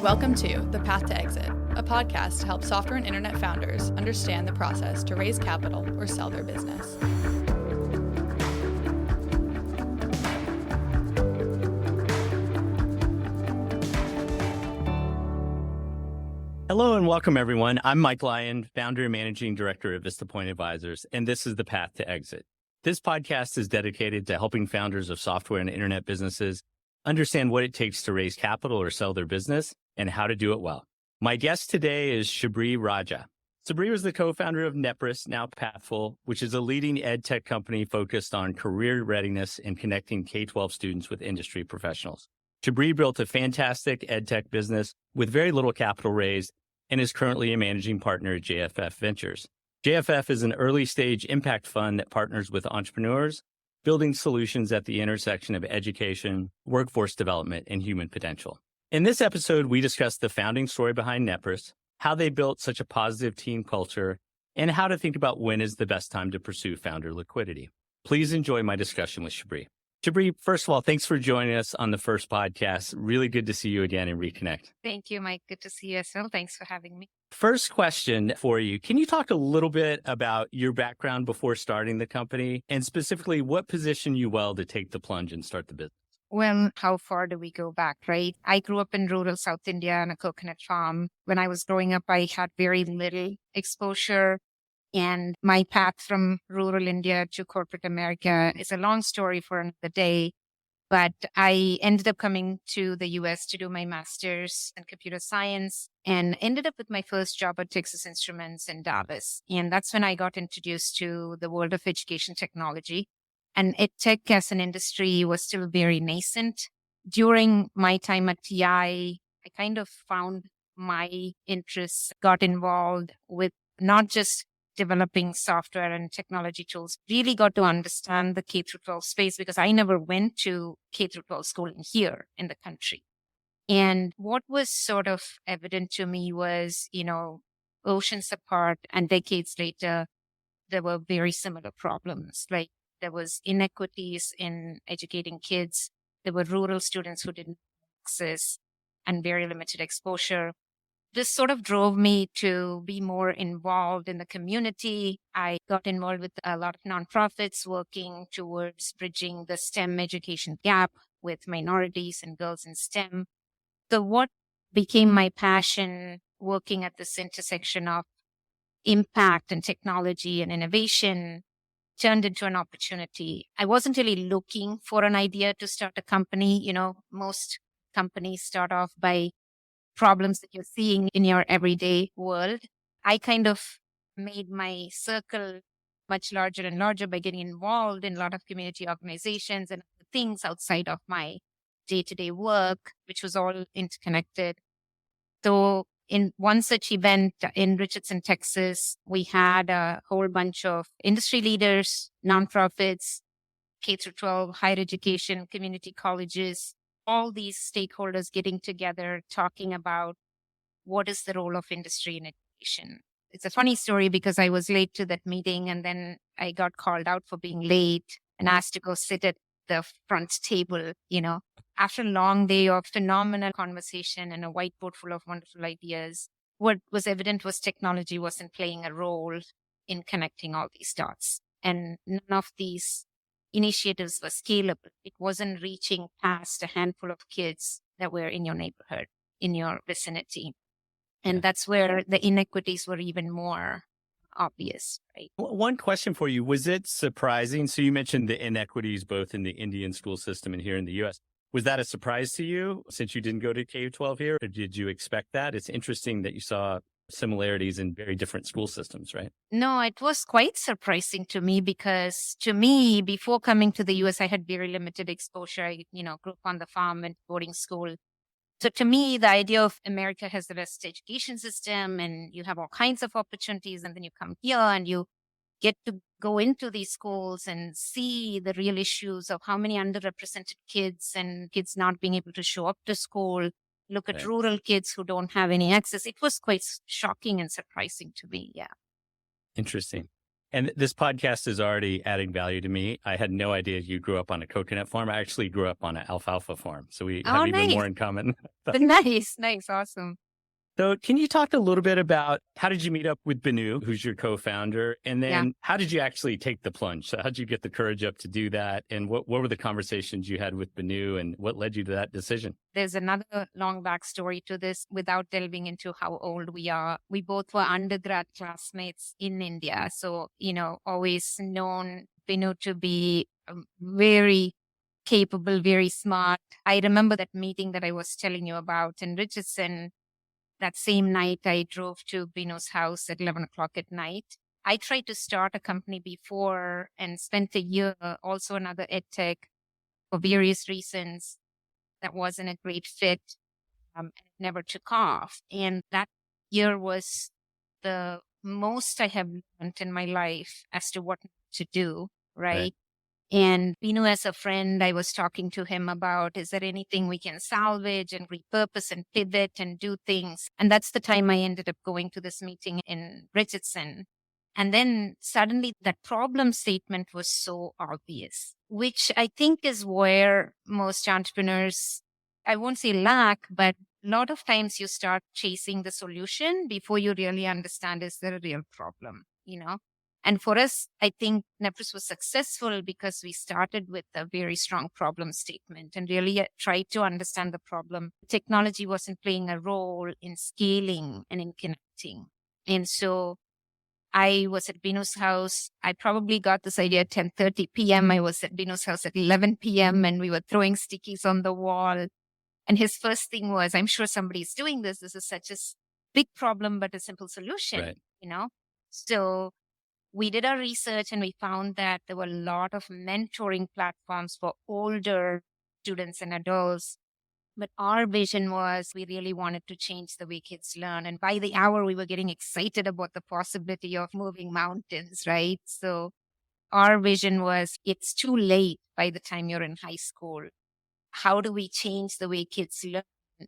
Welcome to The Path to Exit, a podcast to help software and internet founders understand the process to raise capital or sell their business. Hello and welcome, everyone. I'm Mike Lyon, founder and managing director of Vista Point Advisors, and this is The Path to Exit. This podcast is dedicated to helping founders of software and internet businesses understand what it takes to raise capital or sell their business and how to do it well. My guest today is Sabari Raja. Sabari was the co-founder of Nepris, now Pathful, which is a leading EdTech company focused on career readiness and connecting K-12 students with industry professionals. Sabari built a fantastic EdTech business with very little capital raised and is currently a managing partner at JFF Ventures. JFF is an early-stage impact fund that partners with entrepreneurs, building solutions at the intersection of education, workforce development, and human potential. In this episode, we discuss the founding story behind Nepris, how they built such a positive team culture, and how to think about when is the best time to pursue founder liquidity. Please enjoy my discussion with Sabari. Sabari, first of all, thanks for joining us on the first podcast. Really good to see you again and reconnect. Thank you, Mike. Good to see you as well. Thanks for having me. First question for you. Can you talk a little bit about your background before starting the company and specifically what positioned you well to take the plunge and start the business? Well, how far do we go back, right? I grew up in rural South India on a coconut farm. When I was growing up, I had very little exposure. And my path from rural India to corporate America is a long story for another day. But I ended up coming to the US to do my master's in computer science and ended up with my first job at Texas Instruments in Dallas. And that's when I got introduced to the world of education technology. And EdTech as an industry was still very nascent. During my time at TI, I kind of found my interests, got involved with not just developing software and technology tools, really got to understand the K-12 space because I never went to K-12 schooling here in the country. And what was sort of evident to me was, oceans apart and decades later, there were very similar problems. Like there was inequities in educating kids. There were rural students who didn't have access and very limited exposure. This sort of drove me to be more involved in the community. I got involved with a lot of nonprofits working towards bridging the STEM education gap with minorities and girls in STEM. So what became my passion working at this intersection of impact and technology and innovation turned into an opportunity. I wasn't really looking for an idea to start a company. Most companies start off by problems that you're seeing in your everyday world. I kind of made my circle much larger and larger by getting involved in a lot of community organizations and things outside of my day-to-day work, which was all interconnected. So in one such event in Richardson, Texas, we had a whole bunch of industry leaders, nonprofits, K-12, higher education, community colleges, all these stakeholders getting together, talking about what is the role of industry in education. It's a funny story because I was late to that meeting and then I got called out for being late and asked to go sit at the front table, After a long day of phenomenal conversation and a whiteboard full of wonderful ideas, what was evident was technology wasn't playing a role in connecting all these dots. And none of these initiatives were scalable. It wasn't reaching past a handful of kids that were in your neighborhood, in your vicinity. And that's where the inequities were even more obvious, right? One question for you. Was it surprising? So you mentioned the inequities both in the Indian school system and here in the US. Was that a surprise to you since you didn't go to K-12 here? Or did you expect that? It's interesting that you saw similarities in very different school systems, right? No, it was quite surprising to me because to me, before coming to the US, I had very limited exposure. I, grew up on the farm and boarding school. So to me, the idea of America has the best education system and you have all kinds of opportunities. And then you come here and you get to go into these schools and see the real issues of how many underrepresented kids and kids not being able to show up to school. Look at rural kids who don't have any access. It was quite shocking and surprising to me. Yeah. Interesting. And this podcast is already adding value to me. I had no idea you grew up on a coconut farm. I actually grew up on an alfalfa farm. So we have even nice. more in common. Nice. Awesome. So can you talk a little bit about how did you meet up with Binu, who's your co-founder? And then how did you actually take the plunge? So how did you get the courage up to do that? And what were the conversations you had with Binu and what led you to that decision? There's another long backstory to this without delving into how old we are. We both were undergrad classmates in India. So, always known Binu to be very capable, very smart. I remember that meeting that I was telling you about in Richardson. That same night, I drove to Binu's house at 11 o'clock at night. I tried to start a company before and spent a year, also another EdTech, for various reasons. That wasn't a great fit. And it never took off. And that year was the most I have learned in my life as to what to do, right? And Binu, as a friend, I was talking to him about, is there anything we can salvage and repurpose and pivot and do things? And that's the time I ended up going to this meeting in Richardson. And then suddenly that problem statement was so obvious, which I think is where most entrepreneurs, I won't say lack, but a lot of times you start chasing the solution before you really understand, is there a real problem, And for us, I think Nepris was successful because we started with a very strong problem statement and really tried to understand the problem. Technology wasn't playing a role in scaling and in connecting. And so I was at Binu's house. I probably got this idea at 10:30 p.m. I was at Binu's house at 11 p.m. and we were throwing stickies on the wall. And his first thing was, I'm sure somebody's doing this. This is such a big problem, but a simple solution, So we did our research and we found that there were a lot of mentoring platforms for older students and adults. But our vision was we really wanted to change the way kids learn. And by the hour, we were getting excited about the possibility of moving mountains, right? So our vision was it's too late by the time you're in high school. How do we change the way kids learn?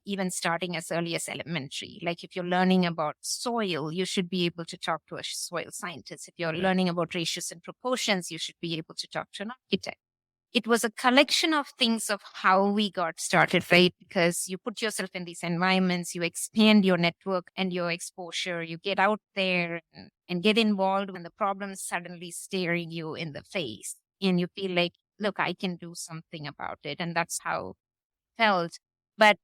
Even starting as early as elementary. Like if you're learning about soil, you should be able to talk to a soil scientist. If you're learning about ratios and proportions, you should be able to talk to an architect. It was a collection of things of how we got started, right? Because you put yourself in these environments, you expand your network and your exposure, you get out there and get involved when the problem's suddenly staring you in the face. And you feel like, look, I can do something about it. And that's how it felt. But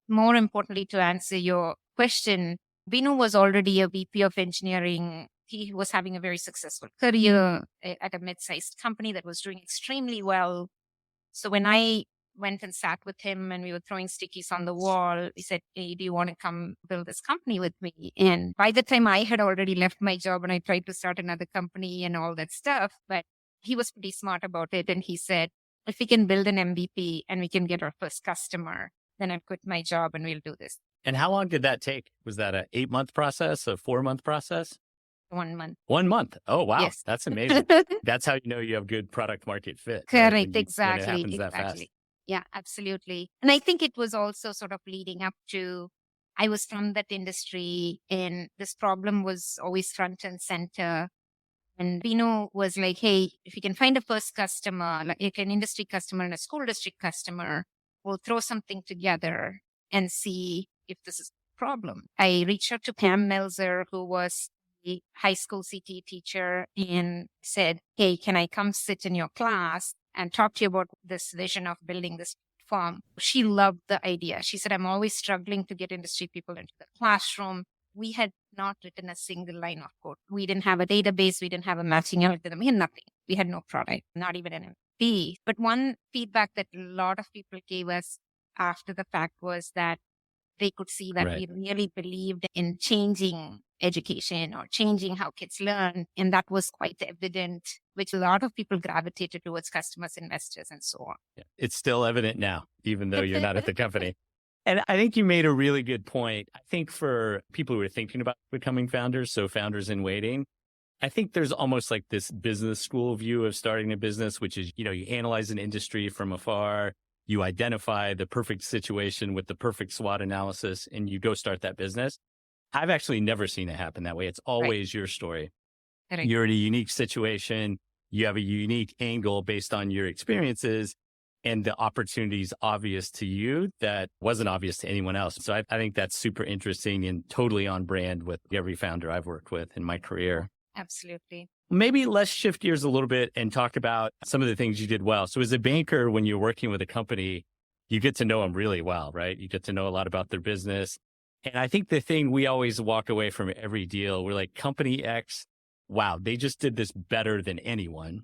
more importantly, to answer your question, Binu was already a VP of engineering. He was having a very successful career at a mid-sized company that was doing extremely well. So when I went and sat with him and we were throwing stickies on the wall, he said, hey, do you want to come build this company with me? And by the time I had already left my job and I tried to start another company and all that stuff, but he was pretty smart about it. And he said, if we can build an MVP and we can get our first customer, then I'll quit my job and we'll do this. And how long did that take? Was that an 8-month process, a 4-month process? 1 month. 1 month. Oh, wow. Yes. That's amazing. That's how you know you have good product market fit. Correct. Right? When it Exactly. happens that fast. Yeah, absolutely. And I think it was also sort of leading up to, I was from that industry and this problem was always front and center. And Binu was like, hey, if you can find a first customer, like an industry customer and a school district customer, we'll throw something together and see if this is a problem. I reached out to Pam Melzer, who was a high school CT teacher, and said, hey, can I come sit in your class and talk to you about this vision of building this platform? She loved the idea. She said, I'm always struggling to get industry people into the classroom. We had not written a single line of code. We didn't have a database. We didn't have a matching algorithm. We had nothing. We had no product, not even an MVP. But one feedback that a lot of people gave us after the fact was that they could see that we really believed in changing education or changing how kids learn. And that was quite evident, which a lot of people gravitated towards customers, investors, and so on. Yeah. It's still evident now, even though you're not at the company. And I think you made a really good point. I think for people who are thinking about becoming founders, so founders in waiting, I think there's almost like this business school view of starting a business, which is, you analyze an industry from afar, you identify the perfect situation with the perfect SWOT analysis, and you go start that business. I've actually never seen it happen that way. It's always your story. Correct. You're in a unique situation. You have a unique angle based on your experiences, and the opportunity is obvious to you that wasn't obvious to anyone else. So I think that's super interesting and totally on brand with every founder I've worked with in my career. Absolutely. Maybe let's shift gears a little bit and talk about some of the things you did well. So as a banker, when you're working with a company, you get to know them really well, right? You get to know a lot about their business. And I think the thing we always walk away from every deal, we're like, company X, wow, they just did this better than anyone.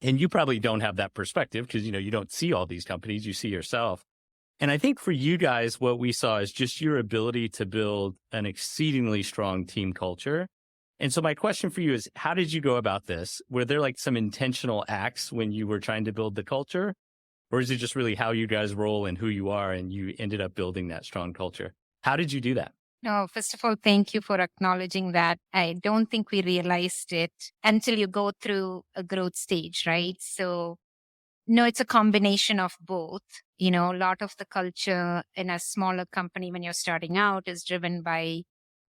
And you probably don't have that perspective because, you don't see all these companies, you see yourself. And I think for you guys, what we saw is just your ability to build an exceedingly strong team culture. And so my question for you is, how did you go about this? Were there like some intentional acts when you were trying to build the culture? Or is it just really how you guys roll and who you are and you ended up building that strong culture? How did you do that? No, first of all, thank you for acknowledging that. I don't think we realized it until you go through a growth stage, right? So, no, it's a combination of both. A lot of the culture in a smaller company when you're starting out is driven by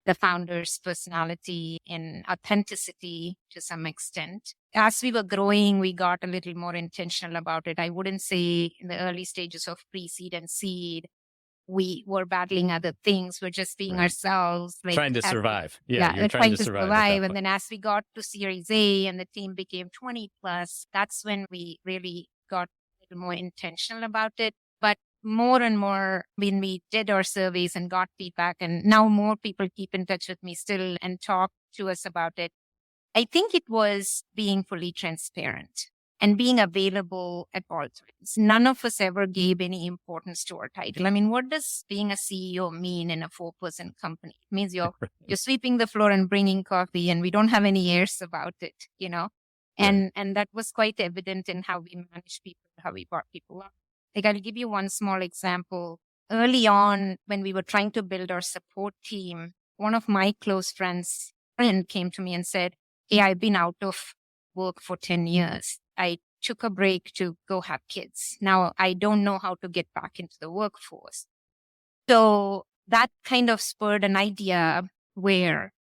the founder's personality and authenticity to some extent. As we were growing, we got a little more intentional about it. I wouldn't say in the early stages of pre-seed and seed, we were battling other things. We're just being ourselves. Trying to survive. You're trying to survive. And then then as we got to Series A and the team became 20 plus, that's when we really got a little more intentional about it. But more and more when we did our surveys and got feedback, and now more people keep in touch with me still and talk to us about it. I think it was being fully transparent and being available at all times. None of us ever gave any importance to our title. I mean, what does being a CEO mean in a 4-person company? It means you're sweeping the floor and bringing coffee, and we don't have any airs about it, And that was quite evident in how we managed people, how we brought people up. Like, I'll give you one small example. Early on, when we were trying to build our support team, one of my close friends came to me and said, "Hey, I've been out of work for 10 years. I took a break to go have kids. Now I don't know how to get back into the workforce." So that kind of spurred an idea where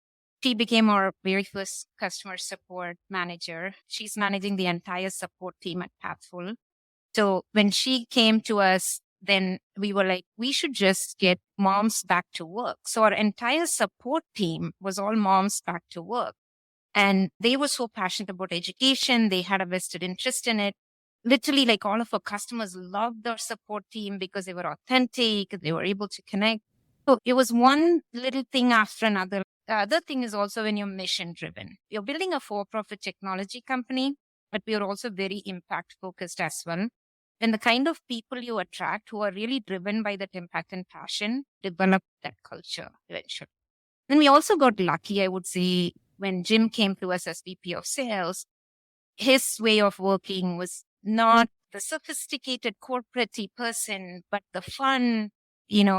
she became our very first customer support manager. She's managing the entire support team at Pathful. So when she came to us, then we were like, we should just get moms back to work. So our entire support team was all moms back to work. And they were so passionate about education. They had a vested interest in it. Literally, like, all of our customers loved our support team because they were authentic. They were able to connect. So it was one little thing after another. The other thing is also when you're mission driven. You're building a for-profit technology company, but we are also very impact focused as well. And the kind of people you attract who are really driven by that impact and passion develop that culture eventually. Then we also got lucky, I would say, when Jim came to us as VP of sales. His way of working was not the sophisticated corporate-y person, but the fun,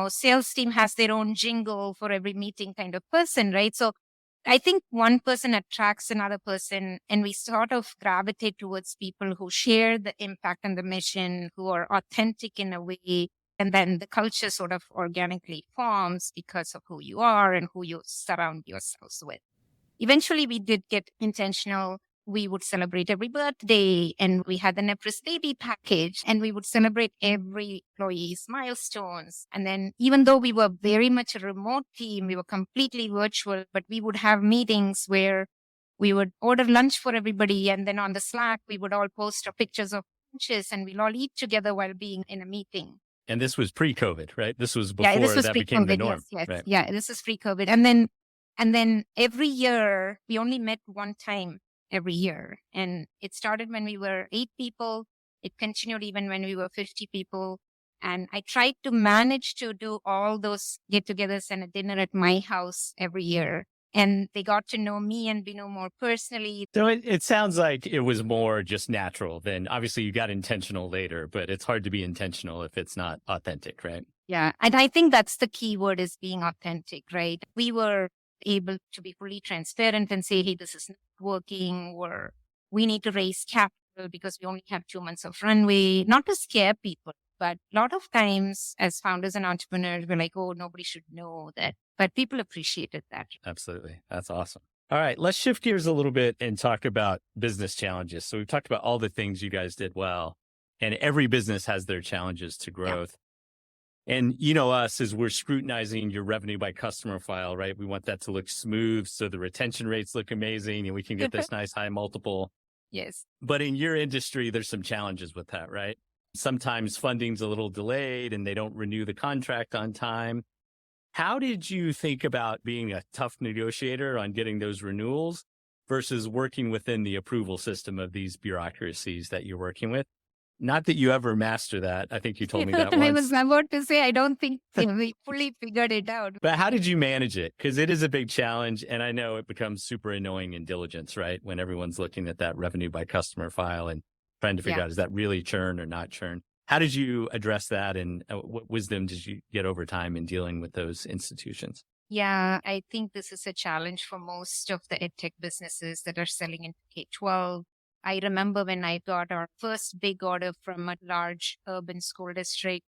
sales team has their own jingle for every meeting kind of person, right? So I think one person attracts another person, and we sort of gravitate towards people who share the impact and the mission, who are authentic in a way. And then the culture sort of organically forms because of who you are and who you surround yourselves with. Eventually, we did get intentional. We would celebrate every birthday, and we had the Nepris baby package, and we would celebrate every employee's milestones. And then even though we were very much a remote team, we were completely virtual, but we would have meetings where we would order lunch for everybody. And then on the Slack, we would all post our pictures of lunches, and we'll all eat together while being in a meeting. And this was pre-COVID, right? This was before that became the norm. Yes. Right? Yeah, this is pre-COVID. And then every year, we only met one time every year. And it started when we were 8 people. It continued even when we were 50 people. And I tried to manage to do all those get-togethers and a dinner at my house every year. And they got to know me and know more personally. So it sounds like it was more just natural than, obviously you got intentional later, but it's hard to be intentional if it's not authentic, right? Yeah. And I think that's the key word, is being authentic, right? We were able to be fully transparent and say, hey, this is not working, or we need to raise capital because we only have 2 months of runway, not to scare people. But a lot of times as founders and entrepreneurs, we're like, oh, nobody should know that. But people appreciated that. Absolutely. That's awesome. All right, let's shift gears a little bit and talk about business challenges. So we've talked about all the things you guys did well, and every business has their challenges to growth. And you know us as we're scrutinizing your revenue by customer file, right? We want that to look smooth so the retention rates look amazing and we can get this nice high multiple. Yes. But in your industry, there's some challenges with that, right? Sometimes funding's a little delayed and they don't renew the contract on time. How did you think about being a tough negotiator on getting those renewals versus working within the approval system of these bureaucracies that you're working with? Not that you ever master that. I think you told me that I was once. about to say, I don't think we fully figured it out. But how did you manage it? Because it is a big challenge. And I know it becomes super annoying in diligence, right? When everyone's looking at that revenue by customer file and trying to figure out, is that really churn or not churn? How did you address that? And what wisdom did you get over time in dealing with those institutions? Yeah, I think this is a challenge for most of the EdTech businesses that are selling into K-12. I remember when I got our first big order from a large urban school district,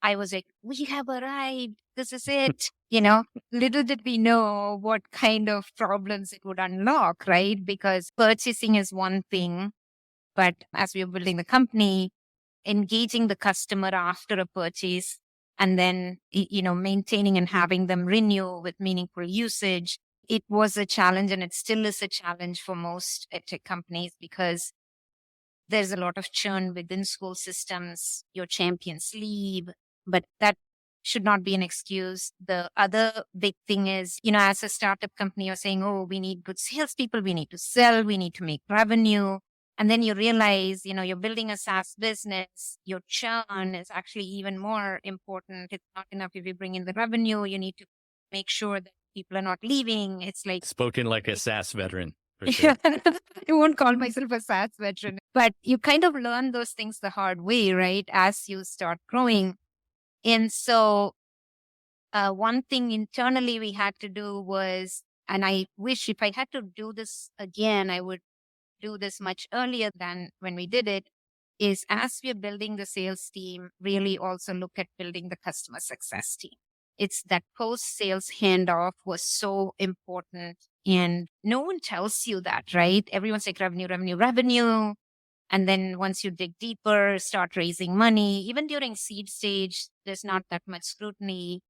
I was like, we have arrived. This is it. Little did we know what kind of problems it would unlock, right? Because purchasing is one thing, but as we were building the company, engaging the customer after a purchase and then, maintaining and having them renew with meaningful usage, it was a challenge, and it still is a challenge for most EdTech companies because there's a lot of churn within school systems. Your champions leave, but that should not be an excuse. The other big thing is, as a startup company, you're saying, oh, we need good salespeople, we need to sell, we need to make revenue. And then you realize, you're building a SaaS business, your churn is actually even more important. It's not enough if you bring in the revenue, you need to make sure that people are not leaving. It's like spoken like a SaaS veteran. For sure. I won't call myself a SaaS veteran, but you kind of learn those things the hard way, right? As you start growing. And so one thing internally we had to do was, and I wish if I had to do this again, I would do this much earlier than when we did it, is as we're building the sales team, really also look at building the customer success team. It's that post-sales handoff was so important. And no one tells you that, right? Everyone's like revenue, revenue, revenue. And then once you dig deeper, start raising money. Even during seed stage, there's not that much scrutiny.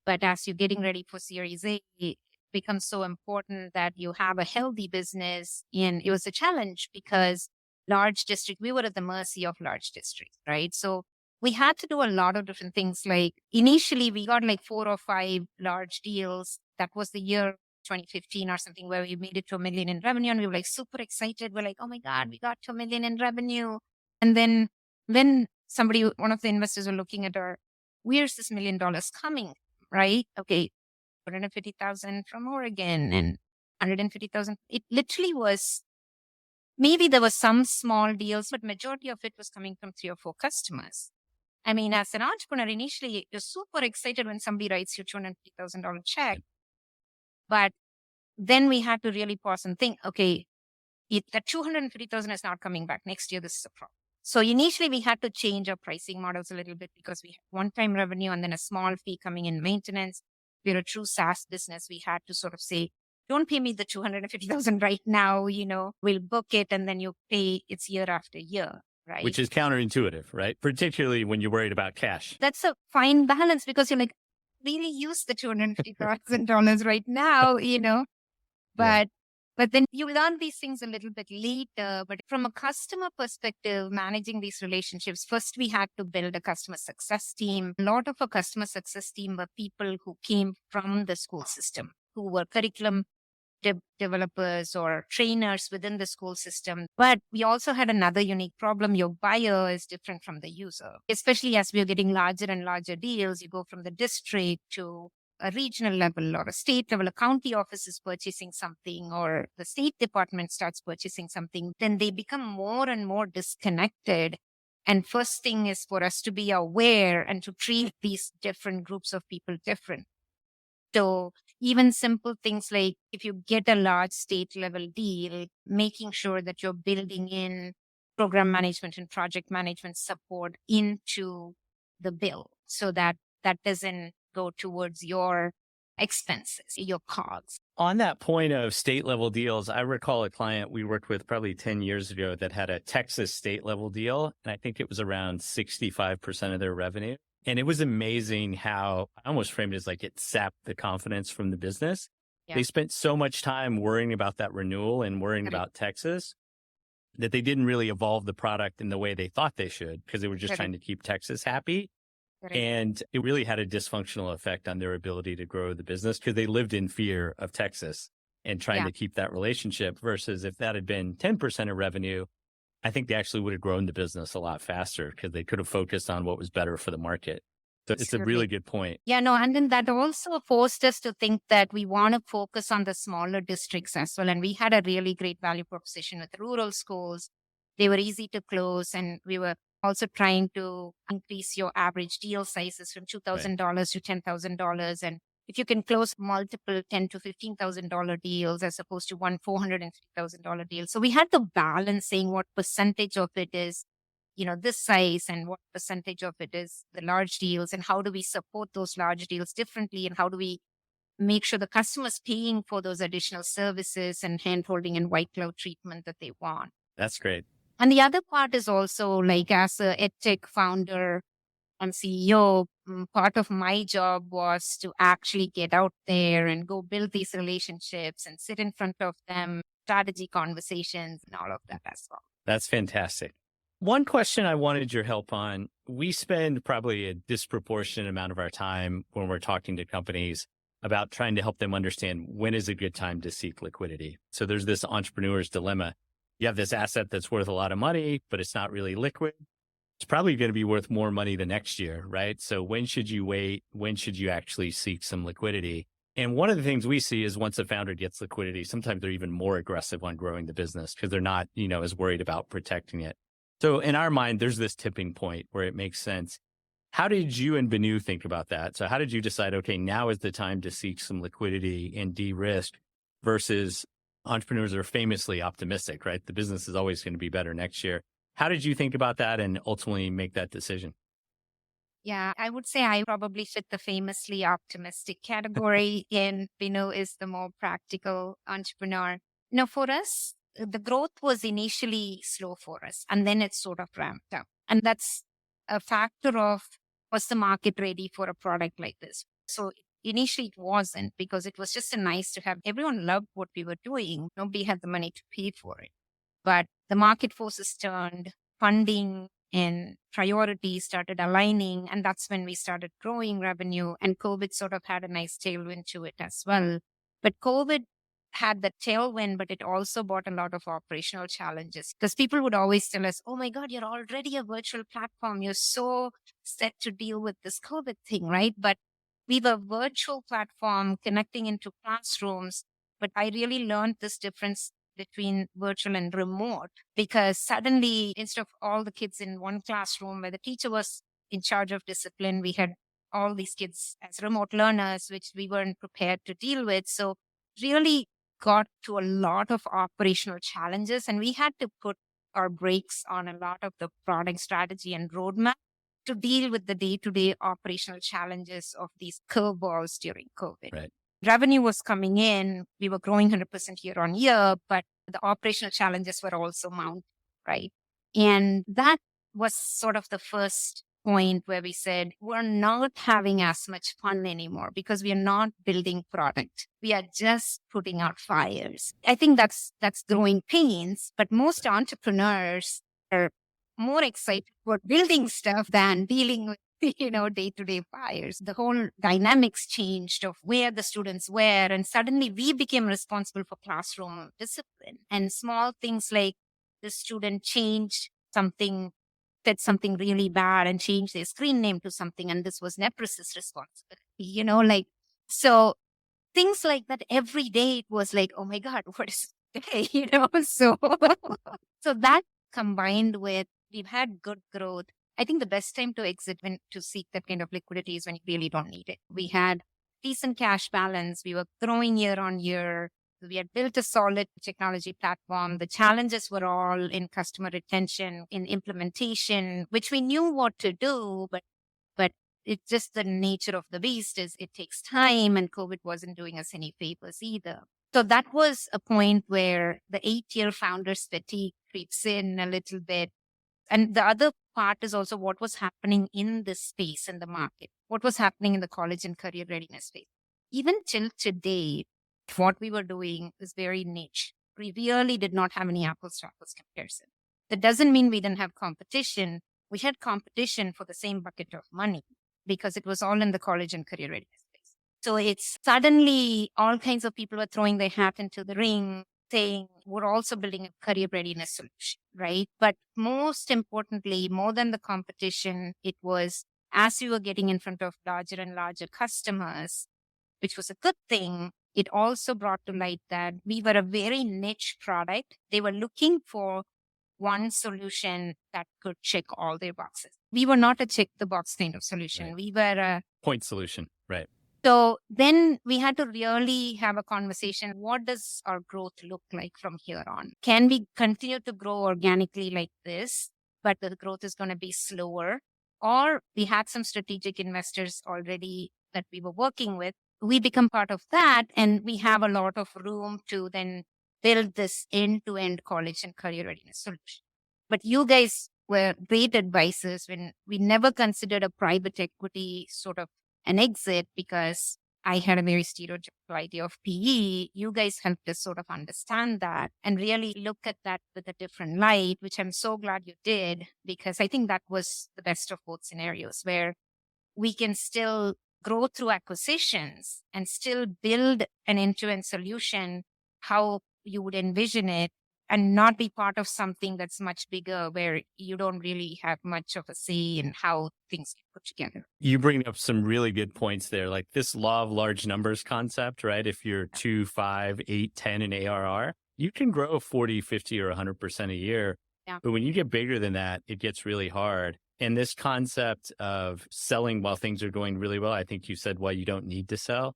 But as you're getting ready for Series A, it becomes so important that you have a healthy business. And it was a challenge because large district, we were at the mercy of large districts, right? So we had to do a lot of different things. Like initially, we got like 4 or 5 large deals. That was the year 2015 or something where we made it to $1 million in revenue. And we were like super excited. We're like, oh my God, we got to $1 million in revenue. And then when one of the investors were looking at where's this $1 million coming, right? Okay, 150,000 from Oregon and 150,000. It literally was, maybe there was some small deals, but majority of it was coming from 3 or 4 customers. I mean, as an entrepreneur, initially, you're super excited when somebody writes you $250,000 check. But then we had to really pause and think, okay, that 250,000 is not coming back next year. This is a problem. So initially, we had to change our pricing models a little bit because we had one-time revenue and then a small fee coming in maintenance. We're a true SaaS business. We had to sort of say, don't pay me the 250,000 right now. We'll book it and then you pay it's year after year. Right. Which is counterintuitive, right? Particularly when you're worried about cash. That's a fine balance because you're like, really use the $250,000 right now, But then you learn these things a little bit later. But from a customer perspective, managing these relationships, first we had to build a customer success team. A lot of our customer success team were people who came from the school system, who were curriculum developers or trainers within the school system. But we also had another unique problem. Your buyer is different from the user, especially as we're getting larger and larger deals. You go from the district to a regional level or a state level. A county office is purchasing something or the state department starts purchasing something. Then they become more and more disconnected. And first thing is for us to be aware and to treat these different groups of people different. So even simple things like if you get a large state level deal, making sure that you're building in program management and project management support into the bill so that that doesn't go towards your expenses, your COGS. On that point of state level deals, I recall a client we worked with probably 10 years ago that had a Texas state level deal. And I think it was around 65% of their revenue. And it was amazing how I almost framed it as like it sapped the confidence from the business. Yeah. They spent so much time worrying about that renewal and worrying about Texas that they didn't really evolve the product in the way they thought they should because they were just trying to keep Texas happy. And it really had a dysfunctional effect on their ability to grow the business because they lived in fear of Texas and trying to keep that relationship versus if that had been 10% of revenue, I think they actually would have grown the business a lot faster because they could have focused on what was better for the market. So it's a really good point. Yeah, no, and then that also forced us to think that we want to focus on the smaller districts as well. And we had a really great value proposition with rural schools. They were easy to close, and we were also trying to increase your average deal sizes from $2,000 to $10,000. And if you can close multiple $10,000 to $15,000 deals as opposed to one $450,000 deal. So we had to balance saying what percentage of it is, this size and what percentage of it is the large deals, and how do we support those large deals differently, and how do we make sure the customer's paying for those additional services and hand-holding and white glove treatment that they want. That's great. And the other part is also like as a EdTech founder and CEO, part of my job was to actually get out there and go build these relationships and sit in front of them, strategy conversations and all of that as well. That's fantastic. One question I wanted your help on, we spend probably a disproportionate amount of our time when we're talking to companies about trying to help them understand when is a good time to seek liquidity. So there's this entrepreneur's dilemma. You have this asset that's worth a lot of money, but it's not really liquid. It's probably going to be worth more money the next year, right? So when should you wait? When should you actually seek some liquidity? And one of the things we see is once a founder gets liquidity, sometimes they're even more aggressive on growing the business because they're not, as worried about protecting it. So in our mind, there's this tipping point where it makes sense. How did you and Benu think about that? So how did you decide, okay, now is the time to seek some liquidity and de-risk versus entrepreneurs are famously optimistic, right? The business is always going to be better next year. How did you think about that and ultimately make that decision? Yeah, I would say I probably fit the famously optimistic category, and Binu is the more practical entrepreneur. For us, the growth was initially slow for us, and then it sort of ramped up. And that's a factor of, was the market ready for a product like this? So initially it wasn't, because it was just a nice to have. Everyone loved what we were doing. Nobody had the money to pay for it. But the market forces turned, funding and priorities started aligning. And that's when we started growing revenue. And COVID sort of had a nice tailwind to it as well. But COVID had the tailwind, but it also brought a lot of operational challenges because people would always tell us, oh my God, you're already a virtual platform. You're so set to deal with this COVID thing, right? But we were a virtual platform connecting into classrooms. But I really learned this difference between virtual and remote because suddenly, instead of all the kids in one classroom where the teacher was in charge of discipline, we had all these kids as remote learners, which we weren't prepared to deal with. So really got to a lot of operational challenges, and we had to put our brakes on a lot of the product strategy and roadmap to deal with the day-to-day operational challenges of these curveballs during COVID. Right. Revenue was coming in, we were growing 100% year on year, but the operational challenges were also mounting, right? And that was sort of the first point where we said, we're not having as much fun anymore because we are not building product. We are just putting out fires. I think that's growing pains, but most entrepreneurs are more excited about building stuff than dealing with day-to-day fires. The whole dynamics changed of where the students were, and suddenly we became responsible for classroom discipline. And small things like the student changed something, said something really bad and changed their screen name to something, and this was Nepris's responsibility, so things like that every day. It was like, oh my God, what is today? So that combined with, we've had good growth. I think the best time to exit to seek that kind of liquidity is when you really don't need it. We had decent cash balance. We were growing year on year. We had built a solid technology platform. The challenges were all in customer retention, in implementation, which we knew what to do, but it's just the nature of the beast is it takes time, and COVID wasn't doing us any favors either. So that was a point where the 8-year founder's fatigue creeps in a little bit. And the other part is also what was happening in this space in the market, what was happening in the college and career readiness space. Even till today, what we were doing is very niche. We really did not have any apples to apples comparison. That doesn't mean we didn't have competition. We had competition for the same bucket of money because it was all in the college and career readiness space. So it's suddenly all kinds of people were throwing their hat into the ring, saying we're also building a career readiness solution, right? But most importantly, more than the competition, it was as we were getting in front of larger and larger customers, which was a good thing, it also brought to light that we were a very niche product. They were looking for one solution that could check all their boxes. We were not a check the box kind of solution. Right. We were a Point solution. Right. So then we had to really have a conversation. What does our growth look like from here on? Can we continue to grow organically like this, but the growth is going to be slower? Or we had some strategic investors already that we were working with. We become part of that, and we have a lot of room to then build this end-to-end college and career readiness solution. But you guys were great advisors when we never considered a private equity sort of an exit because I had a very stereotypical idea of PE. You guys helped us sort of understand that and really look at that with a different light, which I'm so glad you did, because I think that was the best of both scenarios where we can still grow through acquisitions and still build an end-to-end solution how you would envision it, and not be part of something that's much bigger where you don't really have much of a say in how things get put together. You bring up some really good points there, like this law of large numbers concept, right? If you're 2, 5, 8, 10 in ARR, you can grow 40, 50, or 100% a year. Yeah. But when you get bigger than that, it gets really hard. And this concept of selling while things are going really well, I think you said why you don't need to sell,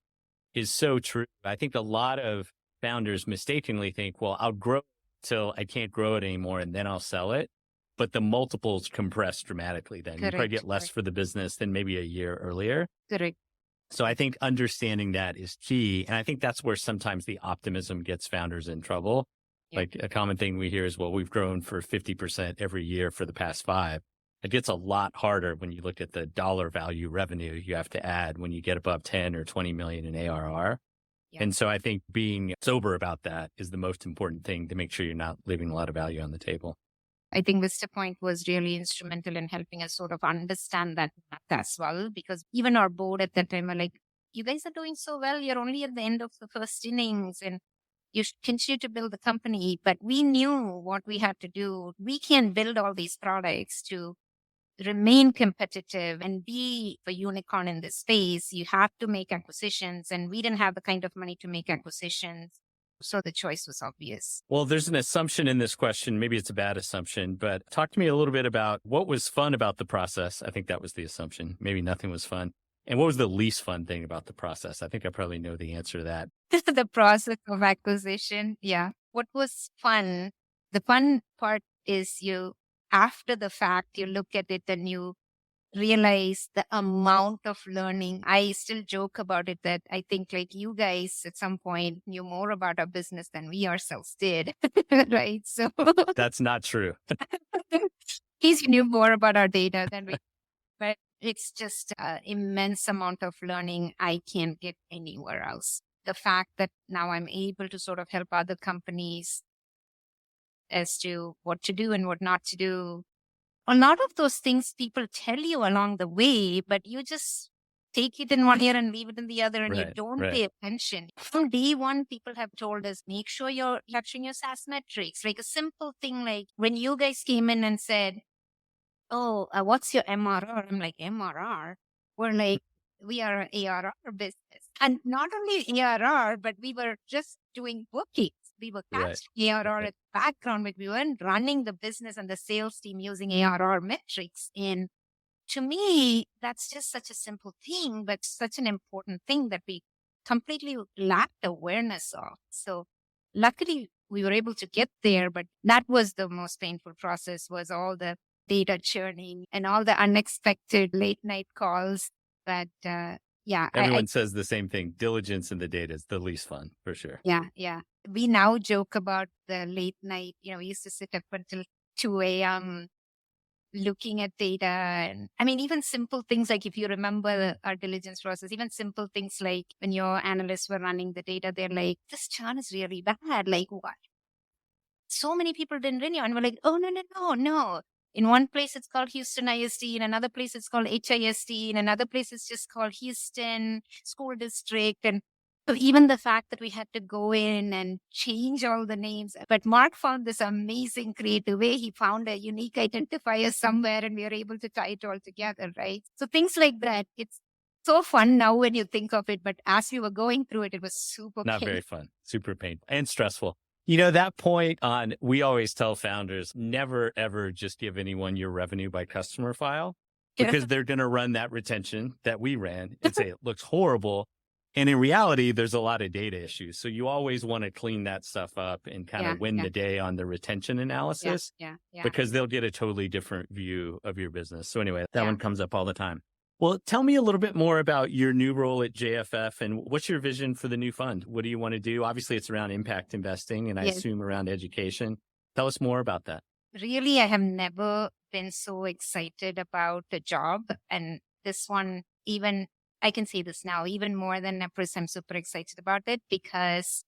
is so true. I think a lot of founders mistakenly think, well, I'll grow till I can't grow it anymore and then I'll sell it. But the multiples compress dramatically then. Correct. You probably get less for the business than maybe a year earlier. Correct. So I think understanding that is key. And I think that's where sometimes the optimism gets founders in trouble. Yeah. Like a common thing we hear is, well, we've grown for 50% every year for the past 5. It gets a lot harder when you look at the dollar value revenue you have to add when you get above 10 or 20 million in ARR. Yeah. And so I think being sober about that is the most important thing to make sure you're not leaving a lot of value on the table. I think Vista Point was really instrumental in helping us sort of understand that as well, because even our board at that time were like, you guys are doing so well. You're only at the end of the first innings and you should continue to build the company. But we knew what we had to do. We can build all these products to remain competitive and be a unicorn in this space. You have to make acquisitions, and we didn't have the kind of money to make acquisitions. So the choice was obvious. Well, there's an assumption in this question. Maybe it's a bad assumption, but talk to me a little bit about what was fun about the process. I think that was the assumption. Maybe nothing was fun. And what was the least fun thing about the process? I think I probably know the answer to that. The process of acquisition. Yeah. What was fun? The fun part is after the fact, you look at it and you realize the amount of learning. I still joke about it that I think like you guys at some point knew more about our business than we ourselves did. Right. So That's not true. He's knew more about our data than we, but it's just an immense amount of learning I can't get anywhere else. The fact that now I'm able to sort of help other companies as to what to do and what not to do. A lot of those things people tell you along the way, but you just take it in one ear and leave it in the other, and you don't pay attention. From day one, people have told us, make sure you're capturing your SaaS metrics. Like a simple thing like when you guys came in and said, oh, what's your MRR? I'm like, MRR? We're like, we are an ARR business. And not only ARR, but we were just doing bookings. We were catching ARR at the background, but we weren't running the business and the sales team using ARR metrics. And to me, that's just such a simple thing, but such an important thing that we completely lacked awareness of. So luckily, we were able to get there, but that was the most painful process, was all the data churning and all the unexpected late night calls. But yeah, Everyone says the same thing. Diligence in the data is the least fun, for sure. yeah. We now joke about the late night. We used to sit up until 2 a.m. looking at data. And I mean, even simple things like if you remember our diligence process, even simple things like when your analysts were running the data, they're like, this chart is really bad. Like, what? So many people didn't renew. And we're like, oh, no. In one place, it's called Houston ISD. In another place, it's called HISD. In another place, it's just called Houston School District. And so even the fact that we had to go in and change all the names. But Mark found this amazing creative way. He found a unique identifier somewhere and we were able to tie it all together, right? So things like that, it's so fun now when you think of it. But as we were going through it, it was super Not painful. very fun, super painful and stressful. That point on, we always tell founders, never, ever just give anyone your revenue by customer file because they're going to run that retention that we ran and say it looks horrible. And in reality, there's a lot of data issues. So you always want to clean that stuff up and kind of win the day on the retention analysis because they'll get a totally different view of your business. So anyway, that one comes up all the time. Well, tell me a little bit more about your new role at JFF and what's your vision for the new fund? What do you want to do? Obviously, it's around impact investing and I assume around education. Tell us more about that. Really, I have never been so excited about the job. And this one, even, I can say this now, even more than Nepris, I'm super excited about it because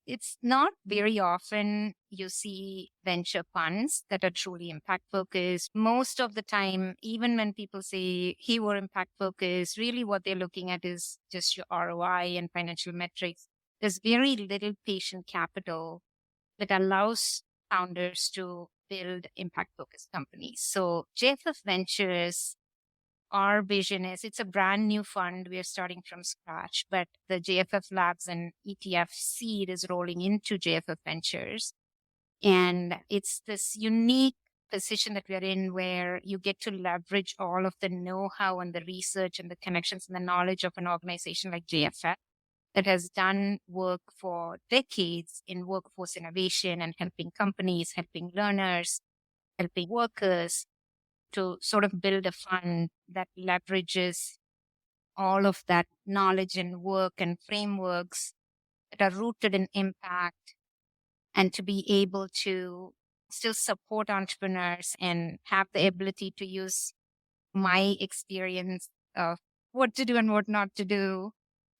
it's not very often you see venture funds that are truly impact focused. Most of the time, even when people say, hey, we're impact focused, really what they're looking at is just your ROI and financial metrics. There's very little patient capital that allows founders to build impact focused companies. So JFF Ventures, our vision is it's a brand new fund. We are starting from scratch, but the JFF Labs and ETF seed is rolling into JFF Ventures. And it's this unique position that we're in where you get to leverage all of the know-how and the research and the connections and the knowledge of an organization like JFF that has done work for decades in workforce innovation and helping companies, helping learners, helping workers, to sort of build a fund that leverages all of that knowledge and work and frameworks that are rooted in impact and to be able to still support entrepreneurs and have the ability to use my experience of what to do and what not to do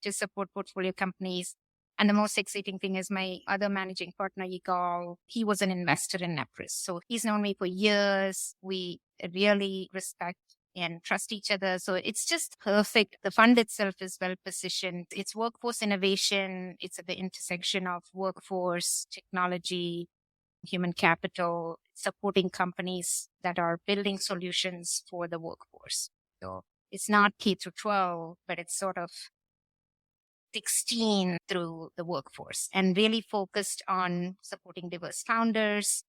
to support portfolio companies. And the most exciting thing is my other managing partner, Yigal, he was an investor in Nepris. So he's known me for years. We really respect and trust each other. So it's just perfect. The fund itself is well positioned. It's workforce innovation. It's at the intersection of workforce, technology, human capital, supporting companies that are building solutions for the workforce. So it's not K through 12, but it's sort of 16 through the workforce and really focused on supporting diverse founders,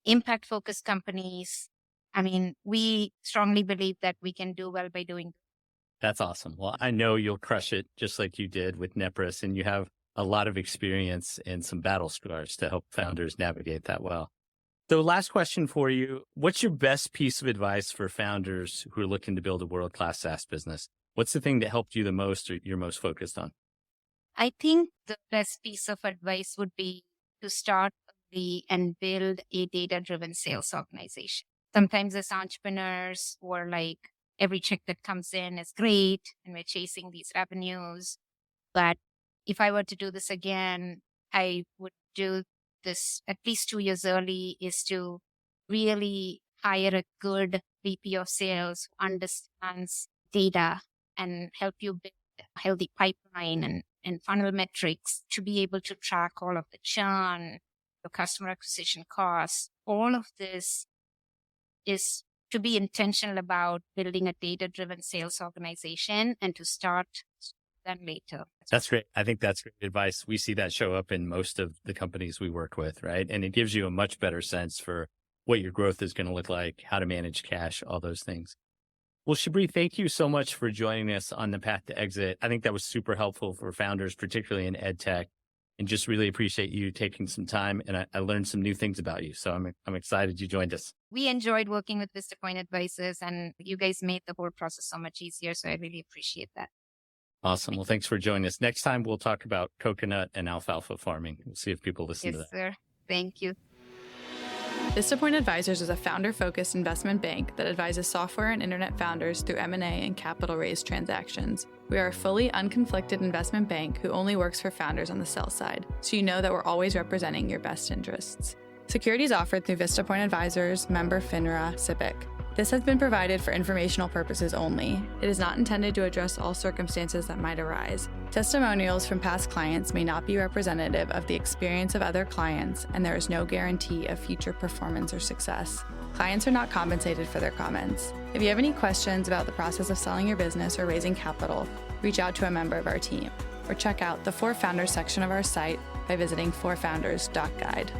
impact focused companies. I mean, we strongly believe that we can do well by doing. That's awesome. Well, I know you'll crush it just like you did with Nepris, and you have a lot of experience and some battle scars to help founders navigate that well. So last question for you. What's your best piece of advice for founders who are looking to build a world-class SaaS business? What's the thing that helped you the most or you're most focused on? I think the best piece of advice would be to start early and build a data-driven sales organization. Sometimes as entrepreneurs, we're like, every check that comes in is great and we're chasing these revenues. But if I were to do this again, I would do this at least 2 years early, is to really hire a good VP of sales who understands data and help you build a healthy pipeline and funnel metrics to be able to track all of the churn, the customer acquisition costs. All of this is to be intentional about building a data-driven sales organization and to start then later. That's great. I think that's great advice. We see that show up in most of the companies we work with, right? And it gives you a much better sense for what your growth is going to look like, how to manage cash, all those things. Well, Sabari, thank you so much for joining us on the path to exit. I think that was super helpful for founders, particularly in EdTech. and just really appreciate you taking some time. And I learned some new things about you. So I'm excited you joined us. We enjoyed working with Vista Point Advisors, and you guys made the whole process so much easier. So I really appreciate that. Awesome. Well, thanks for joining us. Next time, we'll talk about coconut and alfalfa farming. We'll see if people listen to that. Yes, sir. Thank you. Vista Point Advisors is a founder-focused investment bank that advises software and internet founders through M&A and capital raise transactions. We are a fully unconflicted investment bank who only works for founders on the sell side, so you know that we're always representing your best interests. Securities offered through Vista Point Advisors, member FINRA, SIPC. This has been provided for informational purposes only. It is not intended to address all circumstances that might arise. Testimonials from past clients may not be representative of the experience of other clients, and there is no guarantee of future performance or success. Clients are not compensated for their comments. If you have any questions about the process of selling your business or raising capital, reach out to a member of our team, or check out the For Founders section of our site by visiting forfounders.guide.